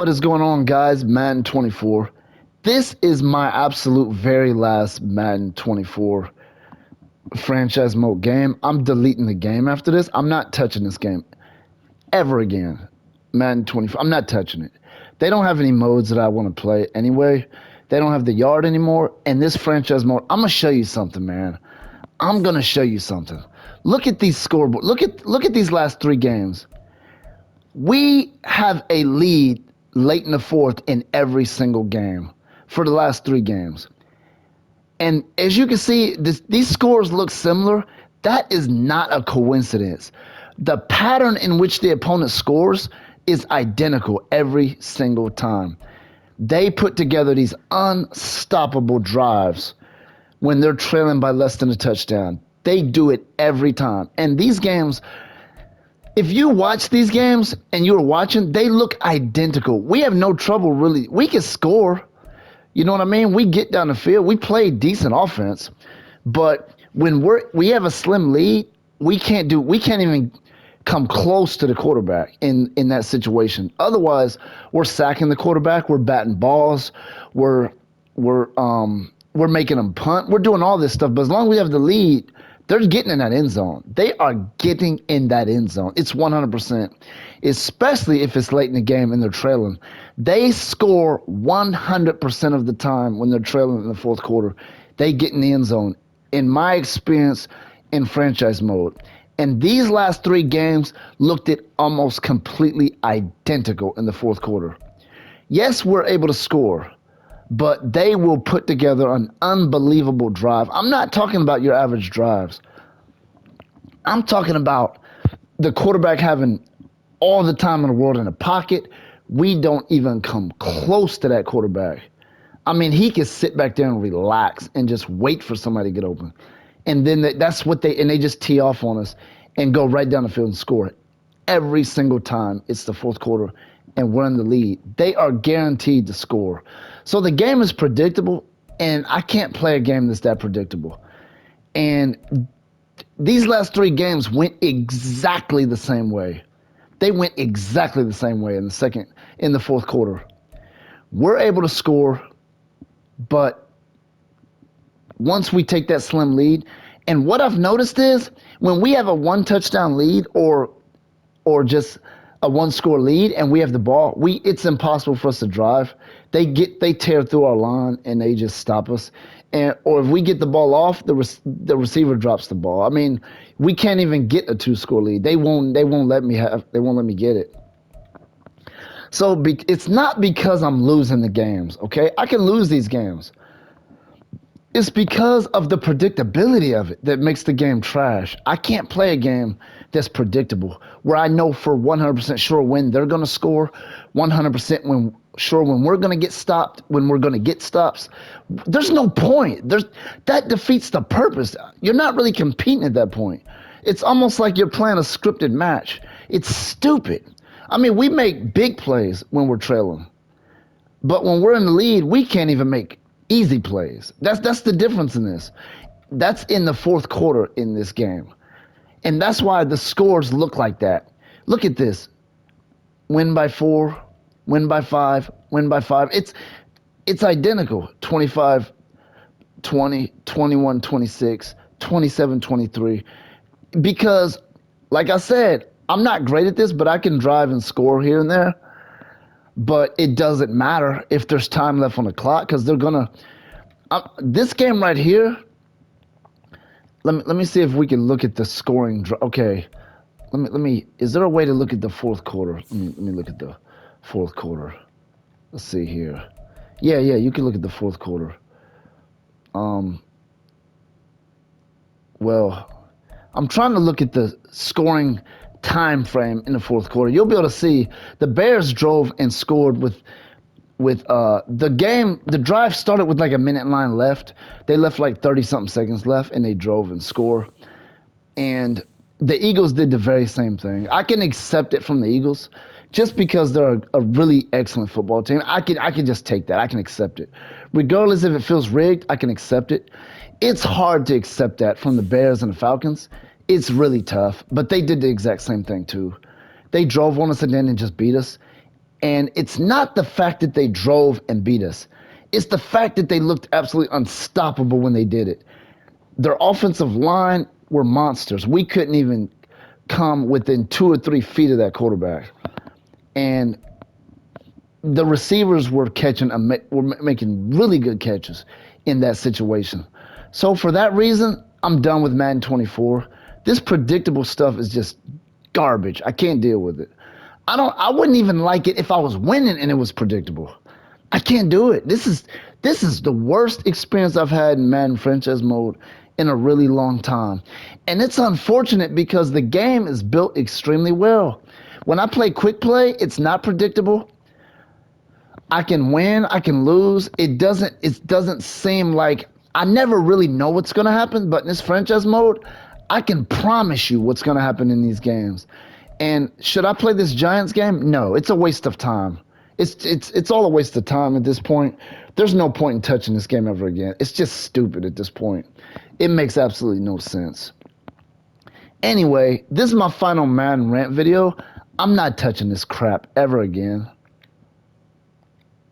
What is going on, guys? Madden 24. This is my absolute very last Madden 24 franchise mode game. I'm deleting the game after this. I'm not touching this game ever again. Madden 24. I'm not touching it. They don't have any modes that I want to play anyway. They don't have the yard anymore. And this franchise mode, I'm gonna show you something, man. I'm gonna show you something. Look at these scoreboard. Look at these last three games. We have a lead late in the fourth in every single game for the last three games. And as you can see, these scores look similar. That is not a coincidence. The pattern in which the opponent scores is identical every single time. They put together these unstoppable drives when they're trailing by less than a touchdown. They do it every time. And these games, if you watch these games and you're watching, they look identical. We have no trouble really. We can score. You know what I mean? We get down the field. We play decent offense. But when we have a slim lead, we can't even come close to the quarterback in that situation. Otherwise, we're sacking the quarterback, we're batting balls, we're making them punt. We're doing all this stuff. But as long as we have the lead, they're getting in that end zone. They are getting in that end zone. It's 100%, especially if it's late in the game and they're trailing. They score 100% of the time when they're trailing in the fourth quarter. They get in the end zone, in my experience, in franchise mode. And these last three games looked at almost completely identical in the fourth quarter. Yes, we're able to score, but they will put together an unbelievable drive. I'm not talking about your average drives. I'm talking about the quarterback having all the time in the world in the pocket. We don't even come close to that quarterback. I mean, he can sit back there and relax and just wait for somebody to get open. And then that's what they just tee off on us and go right down the field and score. Every single time it's the fourth quarter and we're in the lead. They are guaranteed to score. So the game is predictable, and I can't play a game that's that predictable. And these last three games went exactly the same way. They went exactly the same way in the fourth quarter. We're able to score, but once we take that slim lead, and what I've noticed is when we have a one touchdown lead or just a one score lead and we have the ball, it's impossible for us to drive. They tear through our line and they just stop us. Or if we get the ball off, the receiver drops the ball. I mean, we can't even get a two score lead. They won't let me get it. So it's not because I'm losing the games, okay? I can lose these games. It's because of the predictability of it that makes the game trash. I can't play a game that's predictable, where I know for 100% sure when they're going to score, 100% sure when we're going to get stopped, when we're going to get stops. There's no point. That defeats the purpose. You're not really competing at that point. It's almost like you're playing a scripted match. It's stupid. I mean, we make big plays when we're trailing, but when we're in the lead, we can't even make easy plays. That's the difference in this. That's in the fourth quarter in this game. And that's why the scores look like that. Look at this. Win by 4, win by 5, win by 5. It's identical. 25, 20, 21, 26, 27, 23. Because, like I said, I'm not great at this, but I can drive and score here and there. But it doesn't matter if there's time left on the clock because they're going to this game right here, let me see if we can look at the scoring. Okay, let me. Is there a way to look at the fourth quarter? Let me look at the fourth quarter. Let's see here. Yeah, you can look at the fourth quarter. Well, I'm trying to look at the scoring time frame in the fourth quarter. You'll be able to see the Bears drove and scored with the drive started with like a minute line left. They left like 30-something seconds left, and they drove and score. And the Eagles did the very same thing. I can accept it from the Eagles just because they're a really excellent football team. I can just take that. I can accept it. Regardless if it feels rigged, I can accept it. It's hard to accept that from the Bears and the Falcons. It's really tough, but they did the exact same thing too. They drove on us and then just beat us. And it's not the fact that they drove and beat us. It's the fact that they looked absolutely unstoppable when they did it. Their offensive line were monsters. We couldn't even come within 2 or 3 feet of that quarterback. And the receivers were making really good catches in that situation. So for that reason, I'm done with Madden 24. This predictable stuff is just garbage. I can't deal with it. I wouldn't even like it if I was winning and it was predictable. I can't do it. This is the worst experience I've had in Madden franchise mode in a really long time. And it's unfortunate because the game is built extremely well. When I play quick play, it's not predictable. I can win, I can lose. It doesn't seem like I never really know what's going to happen, but in this franchise mode, I can promise you what's going to happen in these games. And should I play this Giants game? No, it's a waste of time. It's all a waste of time at this point. There's no point in touching this game ever again. It's just stupid at this point. It makes absolutely no sense. Anyway, this is my final Madden rant video. I'm not touching this crap ever again.